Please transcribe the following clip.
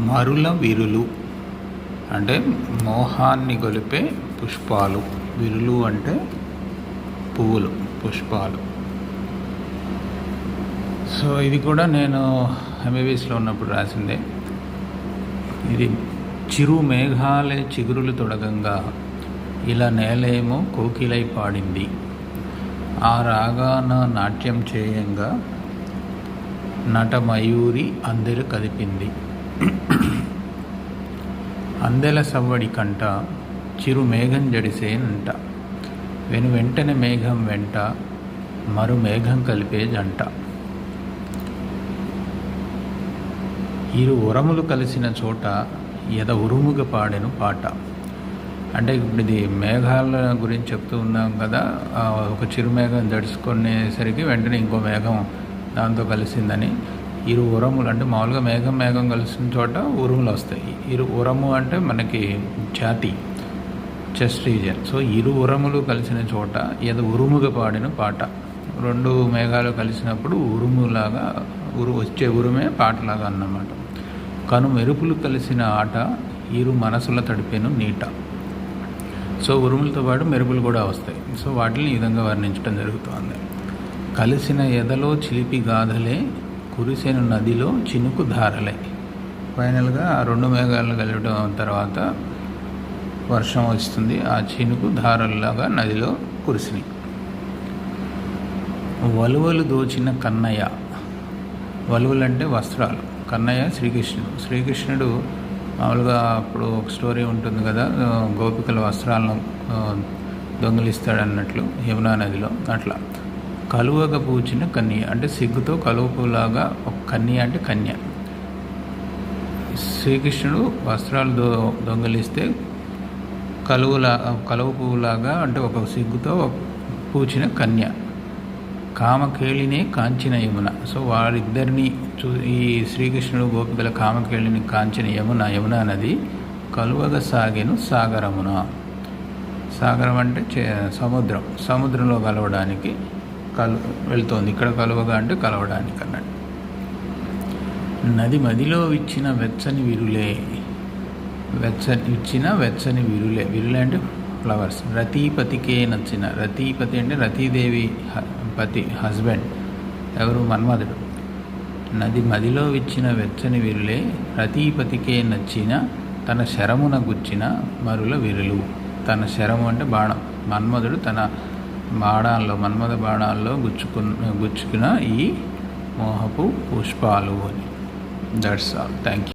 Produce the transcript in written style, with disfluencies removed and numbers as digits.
మరుల విరులు అంటే మోహాన్ని గొలిపే పుష్పాలు. విరులు అంటే పువ్వులు, పుష్పాలు. సో ఇది కూడా నేను ఎంబీబీఎస్లో ఉన్నప్పుడు రాసిందే. ఇది చిరు మేఘాలే చిగురులు తొడగంగా ఇలా నేలేమో కోకిలై పాడింది. ఆ రాగాన నాట్యం చేయంగా నట మయూరి అందెలు కదిపింది. అందెల సవ్వడి కంట చిరు మేఘం జడిసేనంట. వెంటనే మేఘం వెంట మరు మేఘం కలిపే జంట. ఇరు ఉరములు కలిసిన చోట ఎద ఉరుముగా పాడెను పాట. అంటే ఇప్పుడు ఇది మేఘాల గురించి చెప్తూ ఉన్నాం కదా. ఒక చిరు మేఘం జడుచుకునేసరికి వెంటనే ఇంకో మేఘం దాంతో కలిసిందని. ఇరు ఉరములు అంటే మామూలుగా మేఘం కలిసిన చోట ఉరుములు వస్తాయి. ఇరు ఉరము అంటే మనకి ఛాతీ, చెస్ట్ రీజన్. సో ఇరు ఉరములు కలిసిన చోట ఏదో ఉరుముగా పాడిన పాట. రెండు మేఘాలు కలిసినప్పుడు ఉరుములాగా వచ్చే ఉరుమే పాటలాగా అన్నమాట. కను మెరుపులు కలిసిన ఆట ఇరు మనసుల తడిపెను నీట. సో ఉరుములతో పాటు మెరుపులు కూడా వస్తాయి. సో వాటిని ఈ విధంగా వర్ణించడం జరుగుతుంది. కలిసిన ఎదలో చిలిపి గాథలే కురిసెను నదిలో చినుకు ధారలే. ఫైనల్గా ఆ రెండు మేఘాలు కలవడం తర్వాత వర్షం వస్తుంది. ఆ చినుకు ధారల్లాగా నదిలో కురిసినాయి. వలువలు దోచిన కన్నయ్య. వలువలు అంటే వస్త్రాలు. కన్నయ్య శ్రీకృష్ణుడు మామూలుగా అప్పుడు ఒక స్టోరీ ఉంటుంది కదా, గోపికల వస్త్రాలను దొంగిలిస్తాడన్నట్లు యమునా నదిలో. అట్లా కలువగా పూచిన కన్య అంటే సిగ్గుతో కలువ పువ్వులాగా ఒక కన్య అంటే కన్య. శ్రీకృష్ణుడు వస్త్రాలు దొంగిలిస్తే కలువ పువ్వులాగా అంటే ఒక సిగ్గుతో పూచిన కన్య. కామకేళినే కాంచిన యమున. సో వారిద్దరిని ఈ శ్రీకృష్ణుడు గోపికల కామకేళిని కాంచిన యమున నది కలువగా సాగెను సాగరమున. సాగరం అంటే సముద్రంలో కలవడానికి వెళ్తోంది. ఇక్కడ కలువగా అంటే కలవడానికి అన్నట్టు. నది మదిలో ఇచ్చిన వెచ్చని విరులే. వెచ్చని విరులే అంటే ఫ్లవర్స్. రతీపతికే నచ్చిన. రతీపతి అంటే రతీదేవి పతి, హస్బెండ్. ఎవరు? మన్మధుడు. నది మదిలో ఇచ్చిన వెచ్చని విరులే రతీపతికే నచ్చిన తన శరమున గుచ్చిన మరుల విరులు. తన శరము అంటే బాణం. మన్మధుడు తన మన్మథ బాణాల్లో గుచ్చుకున్న ఈ మోహపు పుష్పాలు అని. That's all. Thank you.